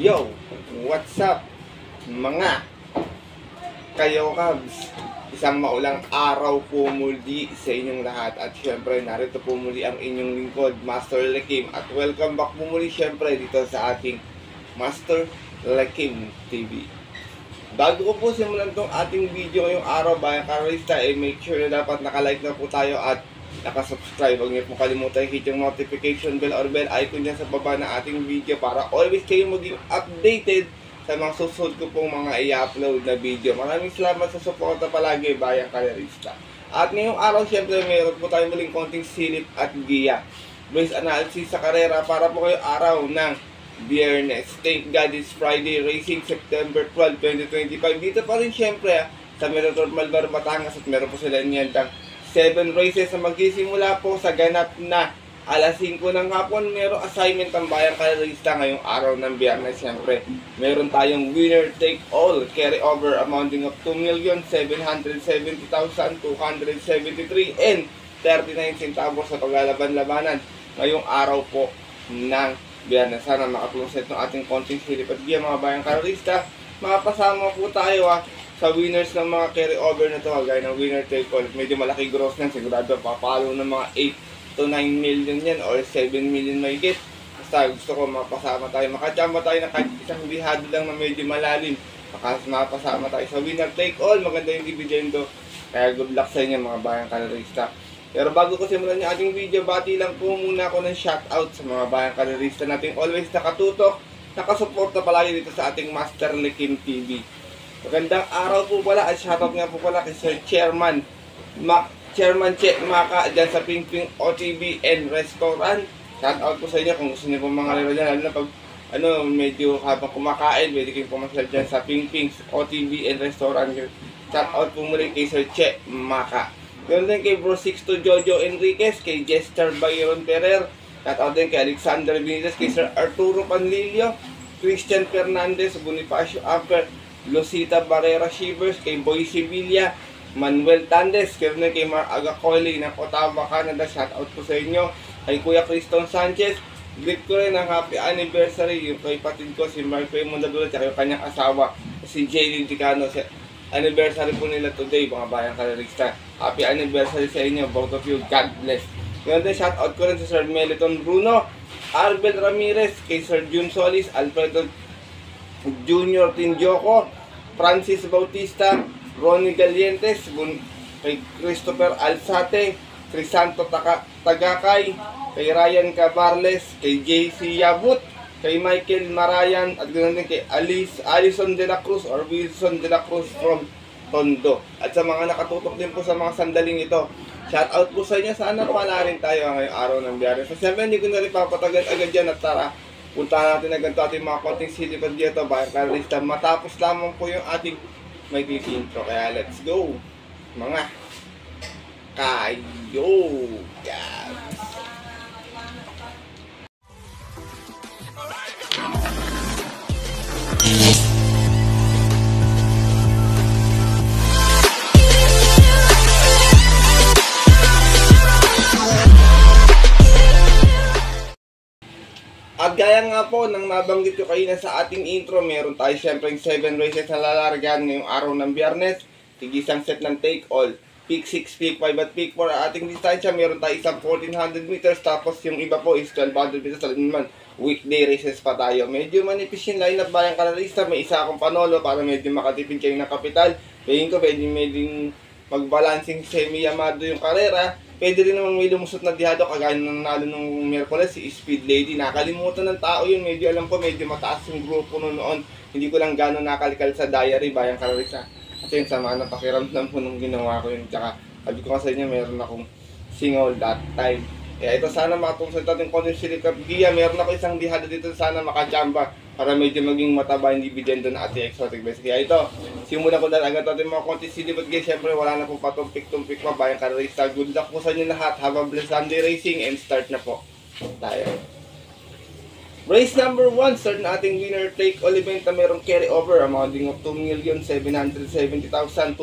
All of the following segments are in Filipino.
Yo, what's up mga kayo Cubs? Isang maulang araw po muli sa inyong lahat at syempre narito po muli ang inyong lingkod, Master Lakim, at welcome back po muli syempre dito sa ating Master Lakim TV. Bago ko po simulan tong ating video ngayong araw mga karista, make sure na dapat nakalike na po tayo at nakasubscribe. Huwag niyo po kalimutan hit yung notification bell or bell icon dyan sa baba ng ating video para always kayo maging updated sa mga susunod ko pong mga i-upload na video. Maraming salamat sa suporta palagi, bayang karerista. At ngayong araw, syempre, mayroon po tayo muling konting silip at giya. Base analysis sa karera para po kayo araw ng Biyernes. Thank God it's Friday Racing, September 12, 2025. Dito pa rin syempre sa Meritor Malvar, Batangas, at meron po sila niyentang 7 races na magsisimula po sa ganap na alas 5 ng hapon. Merong assignment ang bayang karerista ngayong araw ng Biyernes. Siyempre, meron tayong winner take all carry over amounting of 2,770,273 and 39 centavos sa paglalaban-labanan ngayong araw po ng Biyernes. Sana makatulong ng ating konting silip at giya mga bayang karerista. Makapasama po tayo sa winners ng mga carry over na to, gaya ng winner take all. Medyo malaki gross yan, sigurado papalo ng mga 8 to 9 million yan or 7 million may get. Basta gusto ko mapasama tayo, makachamba tayo ng kahit isang bihado lang na medyo malalim, mapasama tayo sa winner take all. Maganda yung dividendo, kaya good luck sa inyo mga bayang karerista. Pero bago ko simulan yung ating video, bati lang po muna ako ng shoutout sa mga bayang karerista natin always nakatutok, nakasuporta palagi dito sa ating Master Lakim TV. Magandang araw po pala at shoutout nga po pala kay Sir Chairman Chairman Che Maka dyan sa Pingping OTB and Restaurant. Shoutout po sa inyo kung gusto niyo po mga laro dyan, lalo na pag medyo habang kumakain, pwede kayong pumasal dyan sa Pingping OTB and Restaurant. Shoutout po muli kay Sir Che Maka. Ganoon din kay Bro Sixto Jojo Enriquez, kay Jester Byron Ferrer. Shoutout din kay Alexander Benitez, kay Sir Arturo Panlilio, Christian Fernandez, Bonifacio Aper, Lucita Barrera Shivers, kay Boy Sevilla, Manuel Tandes, kay Mar Agacoili ng Ottawa, Canada. Shoutout po sa inyo. Kay Kuya Criston Sanchez, greet ko rin ang happy anniversary yung kay patid ko si Mark Mondadula at yung kanyang asawa si Jaylin Ticano. Anniversary po nila today mga bayang karerista. Happy anniversary sa inyo, both of you. God bless. Ngayon din shoutout ko rin sa Sir Meliton Bruno, Arbel Ramirez, kay Sir Jun Solis, Alfredo Junior Tinjoko, Francis Bautista, Ronnie Galientes, kay Christopher Alzate, Crisanto Tagakay, kay Ryan Cabarles, kay JC Yabut, kay Michael Marayan, at ganoon din kay Alison de la Cruz or Wilson de la Cruz from Tondo. At sa mga nakatutok din po sa mga sandaling ito, shoutout po sa inyo. Sana pala rin tayo ngayong araw ng Biyernes. So siyempre hindi ko na rin papatagal agad dyan at tara, punta natin agad ito ating mga konting silipad dito bayang karerista. Matapos lamang po yung ating may intro. Kaya let's go mga kayo guys. At gaya nga po nang nabanggit ko kayo na sa ating intro, meron tayo syempre 7 races na lalargahan ngayong araw ng Biyernes. Tigisang set ng take all, peak 6, peak 5 at peak 4 ang ating distansya. Meron tayo isang 1400 meters, tapos yung iba po is 1200 meters. Talagang naman weekday races pa tayo. Medyo manipis yung lineup bayang karerista. May isa akong panolo para medyo makatipid kayo ng kapital. Pwede ko medyo magbalancing semi-yamado yung karera. Pwede rin naman may lumusot na dihado kagaya ng nanalo nung Miyerkules, si Speed Lady. Nakalimutan ng tao yun. Medyo alam ko, medyo mataas yung grupo noon. Hindi ko lang gano'n nakalikal sa diary bayang karerista. Kasi yung sama ng pakiramdam po nung ginawa ko yun. Tsaka sabi ko nga sa inyo, meron akong single that time. Kaya ito sana makatulong sa ating konting silikap giya. Meron ako isang dihado dito, sana makachamba para medyo maging mataba yung dividendo na Ate Exotic Best. Kaya ito, simulan ko na agad natin mga konti silipad guys. Siyempre wala na pong patumpik-tumpik pa bayang karerista. Good luck po sa inyo lahat. Have a blessed Sunday racing and start na po tayo. Race number 1, start na ating winner take all event na merong carry over amounting of 2,770,273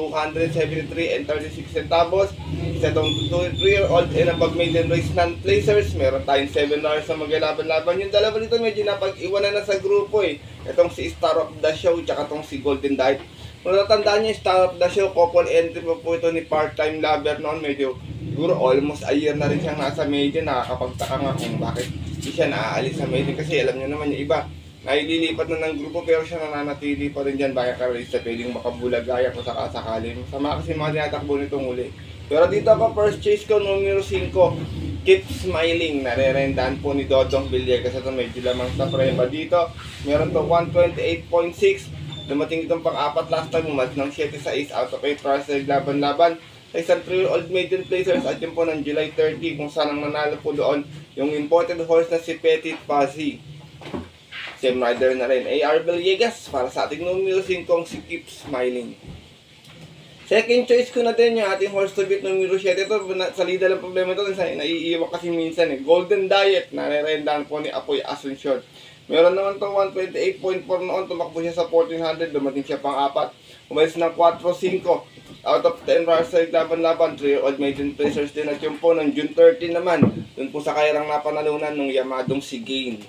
and 36 centavos. Sa itong 3-year-old and above maiden race non-placers, meron tayong $7 na maglalaban-laban. Yung dalawa dito medyo napag-iwanan na sa grupo eh. Itong si Star of the Show tsaka itong si Golden Diet. Kung natatandaan niyo, Star of the Show, couple entry po ito ni part-time lover noon. Medyo siguro almost a year na rin siyang nasa media. Nakakapagtaka nga kung bakit hindi siya naaalis sa media. Kasi alam niyo naman yung iba, naililipat na ng grupo pero siya nananatili pa rin dyan. Baka karalista pwedeng makabulagaya kung sakasakali. Masama kasi mga tinatakbo nitong uli. Pero dito ako, first chase ko, numero 5, Keep Smiling. Narerendahan po ni Dodong Villegas. Ito medyo lamang sa preba dito. Meron to 128.6. Dumating itong pang-apat last time, umalis ng 7-6 out of 8 trials sa laban-laban. Sa isang 3-year-old maiden placers at yun po ng July 30 kung saan ang nanalo po doon yung imported horse na si Petit Pazzi. Same rider na rin, AR Villegas para sa ating numero 5 si Keep Smiling. Second choice ko na din yung ating horse to beat numero 7. Ito, salida lang problema ito. Naiiwan kasi minsan eh. Golden Diet, narerendahan po ni Apoy Asuncion. Meron naman itong 128.4 noon, tumakbo siya sa 1400, dumating siya pang-apat. Umalis ng 4-5, out of 10 runners sa laban-laban, 3-year-old maiden placers din at yung po ng June 13 naman, dun po sa kairang napanalunan ng yamadong si Gain.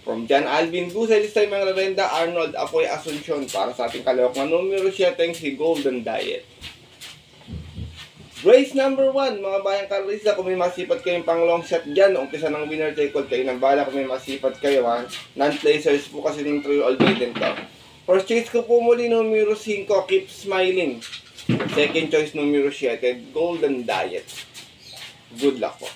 From John Alvin Busay, this time ang rerenda, Arnold Apoy Asuncion para sa ating kalawak na numero 7, si Golden Diet. Race number 1, mga bayang karalista, kung may masipat kayong pang long shot dyan, umpisa ng winner take all kayo ng bala kung may masipat kayo ha. Non-placers po kasi ng 3-year-old maiden to. First choice ko po muli, numero 5, Keep Smiling. Second choice, numero 7, Golden Diet. Good luck po.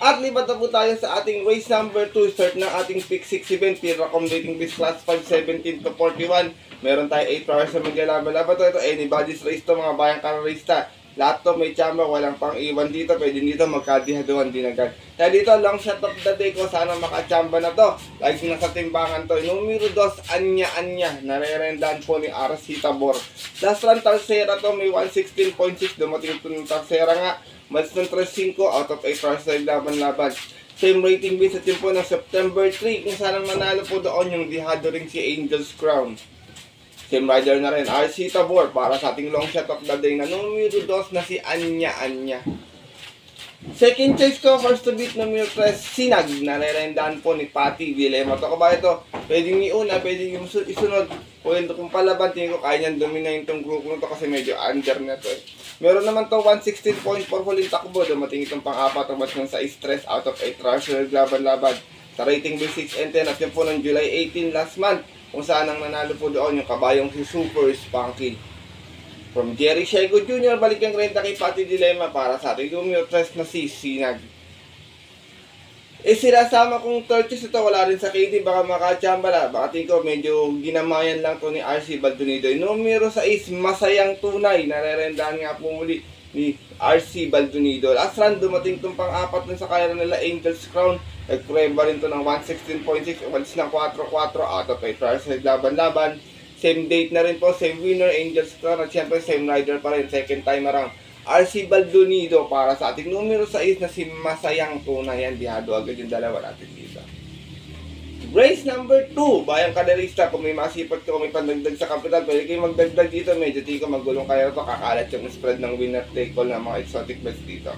At libat na po tayo sa ating race number 2, start ng ating pick 6 event, accommodating this class 5-17 to 41. Meron tayo 8 hours na maglalaban-laban. Ito anybody's race to mga bayang karalista. Lahat to may tsamba, walang pang iwan dito. Pwede dito magkadihaduan din agad. Kaya dito, long shot of the day ko. Sana makachamba na to. Like nasa timbangan to. Numero 2, Anya. Narerendahan po ni RC Tabor. Last run, Talsera to. May 116.6. Dumating ito ng Talsera nga. Mas ng 3-5 out of 8 hours na laban-laban. Same rating base at yun po ng September 3. Kung saan manalo po doon yung dihado rin si Angel's Crown. Same rider na rin, RC Tabor para sa ating long shot of the day na numero 2 na si Anya. Second choice ko, first to beat numero 3, Sinag. Narerendahan po ni Patty Dilema. Ito ba ito? Pwedeng iuna, pwedeng isunod. Pwede kung palaban, tingin ko kaya niyan dominayin itong grupo nito kasi medyo under na ito eh. Meron naman to 116.4 huling takbo. Dumating itong pang-apat ang match ng sa stress out of 8 rush laban-laban. Sa rating base 6 and 10 at yun po ng July 18 last month. Kung saan ang nanalo po doon yung kabayong si Super Spunky. From Jerry Shego Jr., balik ang renta kay Patty Dilema para sa ating numero 3 na si Sinag. Sinasama kong third choice ito, wala rin sa KD, baka makachambala. Baka tingin ko medyo ginamayan lang to ni RC Baldonido. Numero 6, Masayang Tunay. Narerendahan nga po muli ni RC Baldonido. Last run, dumating itong pang-apat dun sa kaya nila Angel's Crown. Nagpreba rin ito ng 116.6, umalis ng 4-4 out of 8 hours sa laban-laban. Same date na rin po, same winner, Angel's Crown, at syempre same rider pa rin, second time around. RC Baldonido para sa ating numero 6 na si Masayang Tunay. Yan, dihado agad yung dalawa natin dito. Race number 2, bayang kaderista, kung may masipat ko, kung may pandagdag sa kapital, pwede kayo magdagdag dito, medyo di ko magulong kayo ito, kakalat yung spread ng winner take all ng mga exotic bets dito.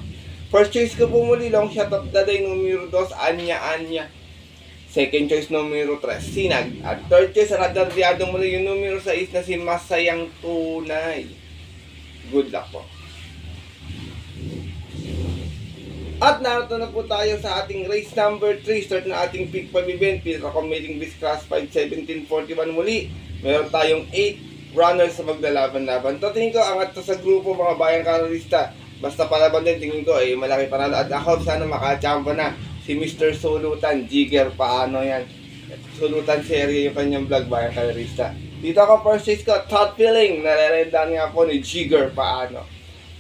First choice ko po muli, long shot of the day, numero 2, Anya. Second choice, numero 3, Sinag. At third choice, radardiado muli yung numero 6 na si Masayang Tunay. Good luck po. At narito na po tayo sa ating race number 3, start na ating pick 5 event, accommodating this class 5-17-41 muli. Meron tayong 8 runners sa maglalaban-laban. Ito tingin ko, angat to sa grupo mga bayang karalista. Basta palaban din, tingin ko, malaki panalo. At ako, sana makachamba na si Mr. Sulutan, Jigger, paano yan? Sulutan serye yung kanyang vlog, bayang karalista. Dito ako, first choice ko, Thought Feeling. Narerendahan nga po ni Jigger, paano?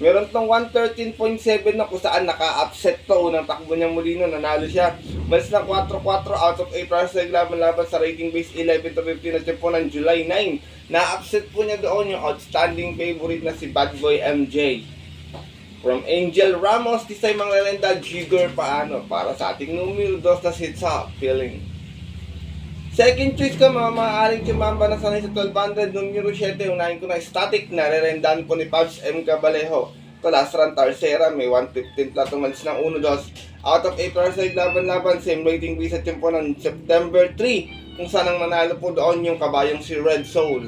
Meron tong 113.7 na kung saan naka-upset to. Unang takbo niyang muli nun, nanalo siya. Malis na 4-4 out of 8 hours sa laban-laban sa rating base 11 to 15 at po ng July 9. Na-upset po niya doon yung outstanding favorite na si Bad Boy MJ. From Angel Ramos, this time ang lalenda, Jigger Paano, para sa ating numero 2 na si Top Feeling. Second choice ko, mga maaaring tumamba na sanay sa 1200, numero 7, unahin ko na Static, narerendahan po ni Pabs M. Cabalejo. Ito, last run, Tarsera, may 115 flat, umalis ng 1-2. Out of 8 hours ay laban-laban, same rating base at po ng September 3, kung saan ang nanalo po doon yung kabayong si Red Soul.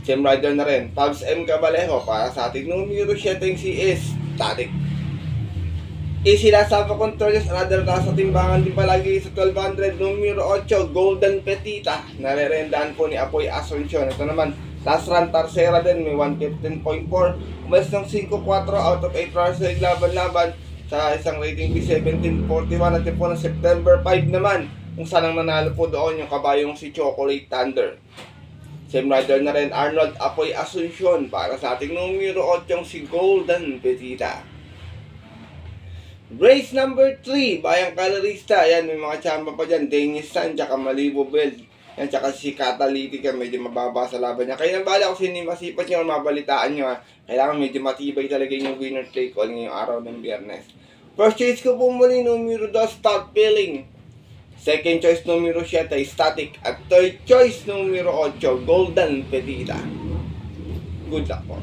Same rider na rin, Pabs M. Cabalejo, para sa ating numero 7 si Static. Isinasama kong Torres, another taas sa timbangan din palagi sa 1200, numero 8, Golden Petita, narerendahan po ni Apoy Asuncion. Ito naman, last run, Tarsera din, may 115.4, umalis ng 5-4, out of 8 hours ay laban-laban sa isang rating B1741 at po ng September 5 naman, kung saan ang nanalo po doon yung kabayong si Chocolate Thunder. Same rider na rin, Arnold Apoy Asuncion, para sa ating numero 8 si Golden Petita. Race number 3, Bayang Colorista. Ayan, may mga tsamba pa dyan, Dennis San, tsaka Malibu Bell. Yan, tsaka si Catalytica, medyo mababa sa laban niya. Kaya nabala ko sino masipat nyo o mabalitaan nyo, ha. Kailangan medyo matibay talaga yung winner take all ngayong araw ng Biyernes. First choice ko po muli, numero 2, Top Feeling. Second choice, numero 7, Static. At third choice, numero 8, Golden Petita. Good luck po.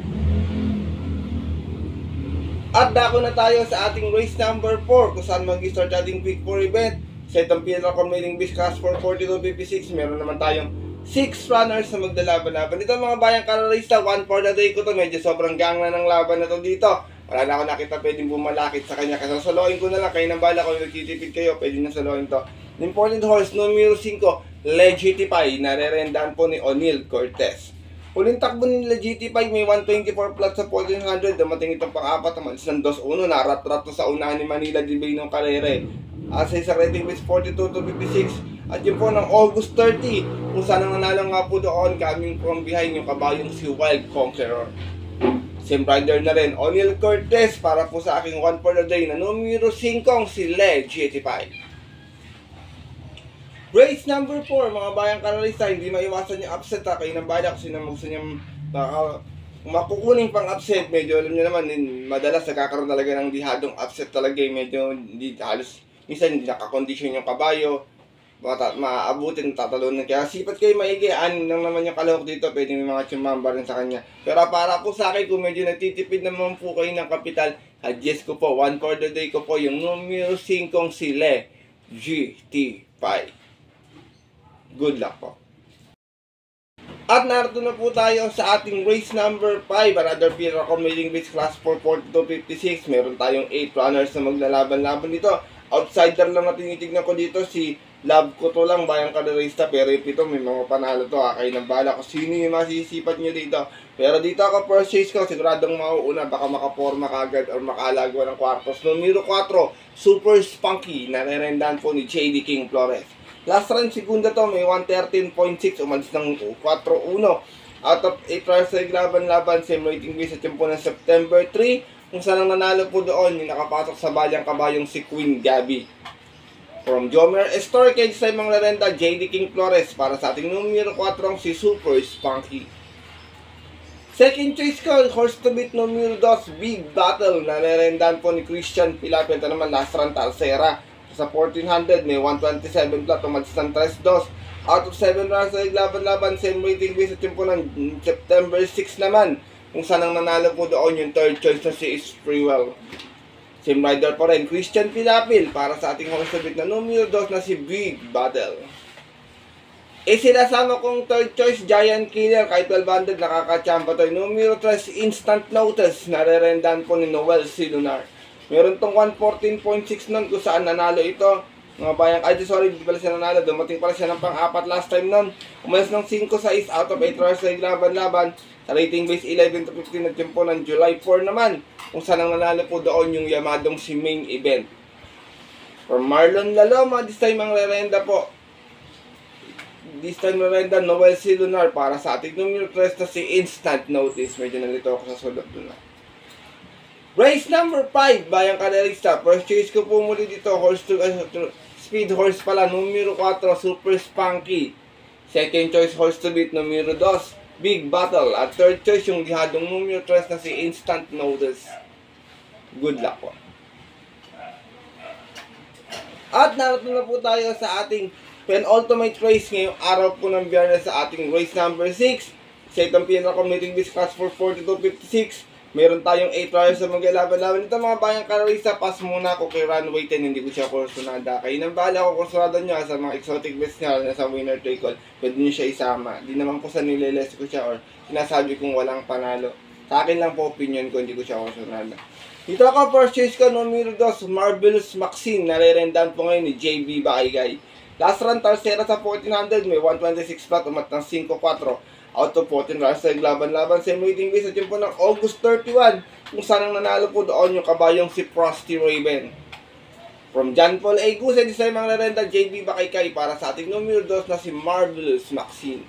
At dako na tayo sa ating race number 4, kung saan mag-start ating Quick 4 event. Sa itong pinaka mailing base class for 42.56, meron naman tayong 6 runners na maglalaban-laban. Ito mga bayang kararista, 1 for the day ko to. Medyo sobrang gang na ng laban na to dito. Wala na ako nakita pwedeng bumalakit sa kanya. Kasi saloin ko na lang, kayo nang bala kung nagtitipid kayo, pwede nyo saloin to. Important horse, numero 5, Legitify, narerendahan po ni O'Neal Cortez. Huling takbo ni Legitify, may 124 plus sa 1400, dumating itong pang-apat, umalis ng 2-1, narat-rat to sa unahan ni Manila Divino Carrere. Sa isang rating base 42-56, at yun po ng August 30, kung saan ang nanalo nga po doon, coming from behind yung kabayong si Wild Conqueror. Same rider na rin, O'Neal Cortez, para po sa aking 1 for the day na numero 5, si Legitify. Race number 4, mga bayang karalista, hindi maiwasan yung upset, ha. Kayo nang bala kung sino gusto niya makukuning pang upset. Medyo alam niyo naman, madalas nagkakaroon talaga ng dihadong upset talaga. Medyo hindi halos, minsan hindi nakakondisyon yung kabayo, maabutin, tatalunan. Kaya sipat kayo maigi, lang naman yung kalahok dito, pwede may mga tsumamba rin sa kanya. Pero para po sa akin, kung medyo nagtitipid naman po kayo ng kapital, adjust ko po, 1 for the day ko po, yung numero 5, si Legitify. Good luck po. At narito na po tayo sa ating race number 5. Another pinaka mailing base class for 42.56. Meron tayong 8 runners na maglalaban-laban dito. Outsider lang na tinitignan ko dito, si Love ko to lang, bayang kadarista. Pero ito, may mga panalo to, ha. Kayo nang bahala kung sino yung masisipat nyo dito. Pero dito ako, first chase ko, siguradong mauuna. Baka makaporma kagad or makalagwa ng kwartos. Numero 4, Super Spunky, narerendahan po ni JD King Flores. Last run, segunda to, may 113.6, umalis ng 4-1. Out of 8 hours ay laban-laban, same rating base at yung po ng September 3, kung saan ang nanalo po doon, yung nakapasok sa balyang kabayong si Queen Gabby. From Jomer Store, kay sa mga larenda, JD King Flores, para sa ating numero 4, si Super Spunky. Second choice ko, horse to beat numero 2, Big Battle, narerendahan po ni Christian Pilapia. Ito naman, last run, Tarsera. Sa 1400, may 127 flat, umalis ng 3-2. Out of 7 runs ay laban-laban, same rating base at yun po ng September 6 naman, kung saan ang nanalo po doon yung third choice na si Sprewell. Same rider pa rin, Christian Pilapil, para sa ating horse to beat na numero 2 na si Big Battle. Sinasama kong third choice, Giant Killer, kahit 1200, nakakachamba to. Numero 3, Instant Notice, narerendahan po ni Noel C. Lunar. Meron tong 114.6 nun kung saan nanalo ito. Mga bayang, hindi pala siya nanalo. Dumating pala siya ng pang-4 last time nun. Umalis ng 5-6 out of 8 hours ay laban-laban. Sa rating base 11-15 at yun po ng July 4 naman, kung saan ang nanalo po doon yung yamadong si main event. For Marlon Laloma, this time ang rerenda po. This time rerenda, Noel C. Lunar, para sa ating numero 3 na si Instant Notice. Medyo nalito ako sa sulat doon. Race number 5, bayang kadarista. First choice ko po muli dito, speed horse pala, numero 4, Super Spunky. Second choice, horse to beat, numero 2, Big Battle. At third choice, yung dihadong numero 3 na si Instant Notice. Good luck po. At narito na po tayo sa ating penultimate race ngayong araw po ng Biyernes sa ating race number 6. Sa itong pinaka-committing this class for 42.56. Meron tayong 8 riders sa maglaban-laban. Ito mga bayang kararista, pass muna ako kay Runway 10. Hindi ko siya kursunada. Kayo nang bahala ko kursunada nyo sa mga exotic bets nyo na sa winner take all. Pwede nyo siya isama. Di naman po sa nileles ko siya or sinasabi kong walang panalo. Sa akin lang po opinion ko, hindi ko siya kursunada. Dito ako, first choice ko, numero 2, Marvelous Maxine. Nare-rendan po ngayon ni JB Baigay. Last run, Tarsera sa 1400, may 126 flat, umat ng 5-4. Out of 14 runs sa laban-laban sa waiting base at yun po ng August 31 kung saan ang nanalo po doon yung kabayong si Frosty Raven. From John Paul A. Guse, di sa mga narenda JB Bakaykay para sa ating numero 2 na si Marvelous Maxine.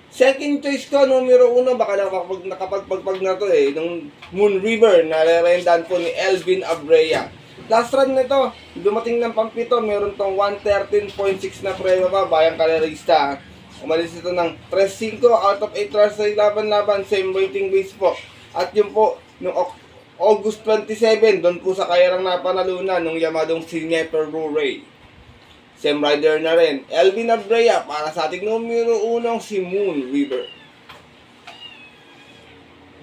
Second choice ko, numero 1, baka nakapagpagpag na to ng Moon River na narerendan po ni Elvin Abrea. Last run nito, dumating ng pampito, meron tong 113.6 na prema pa, bayang karerista. Umalis ito ng 3-5 out of 8 runs sa laban-laban, same rating base po. At yun po, noong August 27, doon po sa kayarang napanalunan ng Yamadong si Neper Ruray. Same rider na rin, Elvin Abrea para sa ating numero 1 si Moon River.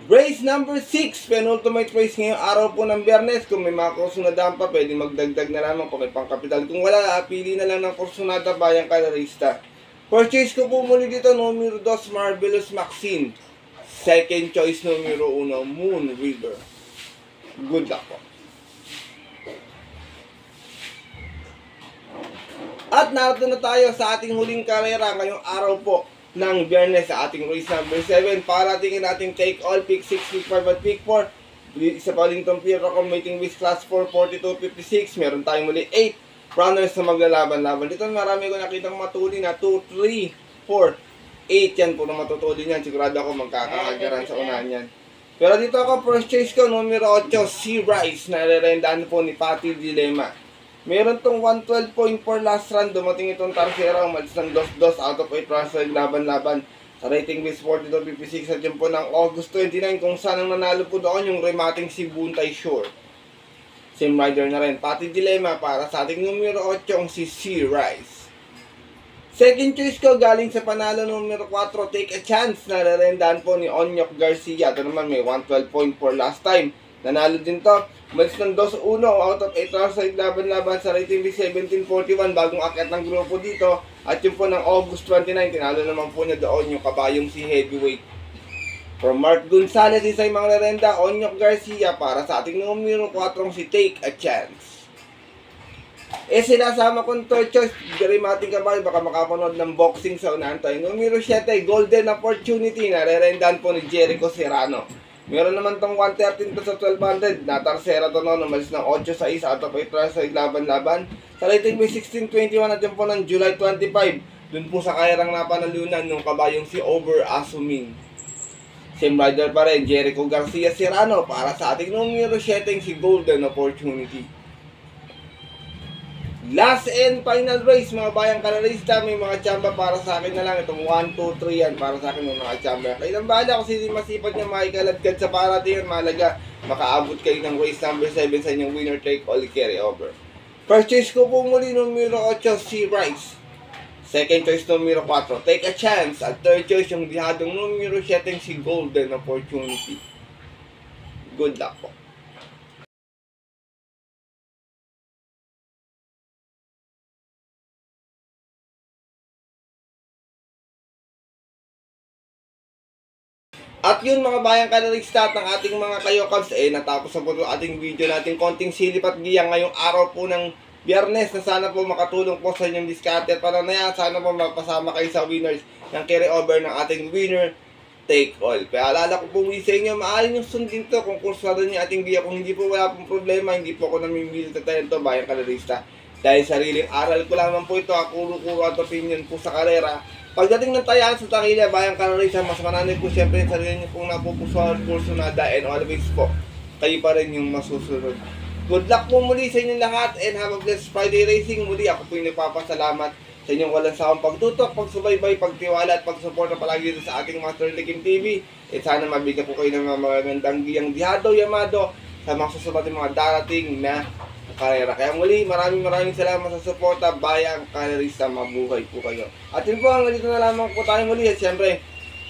Race number 6, penultimate race ngayong araw po ng Biyernes. Kung may mga kursunadahan pa, pwede magdagdag na lamang kung may pangkapital. Kung wala, pili na lang ng kursunada bayang kararista. First choice ko po muli dito, numero 2, Marvelous Maxine. Second choice, numero 1, Moon River. Good luck po. At narito na tayo sa ating huling karera ngayong araw po ng Biyernes sa ating race number 7. Para tingin natin take all, pick 6, pick 5 at pick 4. Isa pa uling itong Pierre Committing with class 4, 42.56. Meron tayong muli 8 runners na maglalaban-laban. Dito marami ko nakitang matuli na 2, 3, 4, 8 yan po na matutuli yan. Sigurado ako magkakakagaran sa unahan yan. Pero dito ako, first choice ko, numero 8, Sea Rise, na nare-rendaan po ni Patty Dilemma. Meron tong 112.4 last run, dumating itong Tarsera, umalis ng 2-2 out of 8 runs sa laban-laban. Sa rating base 42.56 at yun po ng August 29 kung saan ang nanalo po doon yung remating si Buntay Shore. Same rider na rin, Patty Dilemma para sa ating numero 8 ang si Sea Rise. Second choice ko galing sa panalo numero 4, Take a Chance, na narendaan po ni Onyok Garcia. Ito naman may 112.4 last time. Nanalo din to. Umalis ng 2-1 out of 8 rounds sa laban-laban sa rating base 1741. Bagong akyat ng grupo dito. At yun po ng August 29, tinalo naman po niya doon yung kabayong si Heavyweight. From Mark Gonzalez, isa yung mga narenda, Onyok Garcia para sa ating numero 4 si Take a Chance. Sinasama kong third choice, Garimating Kabay, baka makapanood ng boxing sa unahan tayo. Numero 7, Golden Opportunity, narerendan po ni Jericho Serrano. Meron naman tong 113 sa 1200, natarsera to noon, umalis ng 8-6 out of 8 runs sa laban-laban. Sa rating may 1621 at yun po ng July 25, dun po sa kayarang napanalunan ng kabayong si Over Asuming. Same rider pa rin, Jericho Garcia Serrano para sa ating numero 7 si Golden Opportunity. Last and final race, mga bayang kararista, may mga tsamba para sa akin na lang. Itong 1, 2, 3 yan para sa akin ng mga tsamba. Kayo nang bahala kung sino masipag niya makikaladkad sa parating. Malaga, makaabot kayo ng race number 7 sa inyong winner take all carry over. First choice ko po muli, numero 8, Sea Rise. Second choice, numero 4, Take a Chance. At third choice, yung dihadong numero 7, si Golden Opportunity. Good luck po. At yun mga bayang kanarista at ng ating mga kayokabs, natapos na po ito ating video natin konting silip at giyang ngayong araw po ng Biyernes na sana po makatulong po sa inyong diskarte at para na yan, sana po mapasama kayo sa winners ng carry over ng ating winner take all. Kaya alala ko po sa inyo, maaari nyo sundin to kung kursuado nyo ating giya. Kung hindi po wala pong problema, hindi po ako namimili sa tayo ito bayang kanarista. Dahil sariling aral ko lamang po ito, kuro-kuro at opinion po sa karera. Pagdating ng tayaan sa takilya, bayang kararisa, mas mananay po siyempre yung sarili niyo pong napupusuan, kursunada, and always po, kayo pa rin yung masusunod. Good luck po muli sa inyong lahat, and have a blessed Friday racing. Muli, ako po yung nagpapasalamat sa inyong walang sawang pagtutok, pagsubaybay, pagtiwala, at pagsuporta palagi dito sa ating Master Likim TV. At sana mabigyan po kayo ng mga magandang giyang dihado, Yamado, sa mga susunod nating mga darating na karera. Kaya muli, maraming salamat sa suporta, bayang karerista, mabuhay po kayo. At yun po, hanggang dito na lamang po tayo muli. At syempre,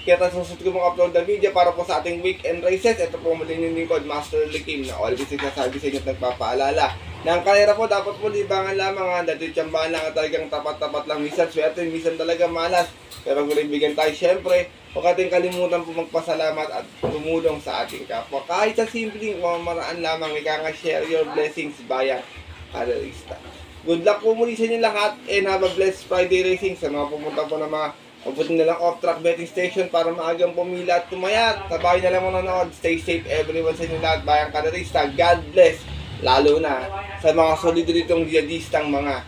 kaya tayo susunod ko mga upload na video para po sa ating weekend races. Ito po muli yung lingkod, Master Likim, na always nagsasabi sa inyo at nagpapaalala na ang karera po dapat po libangan lamang ha. Dati tiyambahan lang at talagang tapat-tapat lang. Minsan swerte, minsan talaga malas. Pero kung bigyan tayo, syempre, huwag ating kalimutan po magpasalamat at tumulong sa ating kapwa. Kahit sa simpleng pamamaraan lamang, share your blessings bayang karerista. Good luck po muli sa inyo lahat and have a blessed Friday racing. Sa mga pumunta po na mga pabutin na lang off-track betting station para maagang pumila at tumayat. Sabay na lang manonood. Stay safe everyone sa inyo lahat bayang karerista. God bless. Lalo na sa mga soliditong jihadistang mga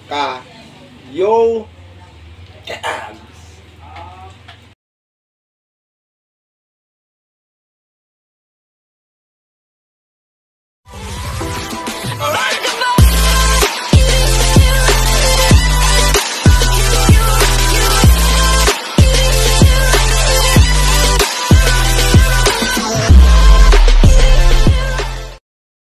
ka-yo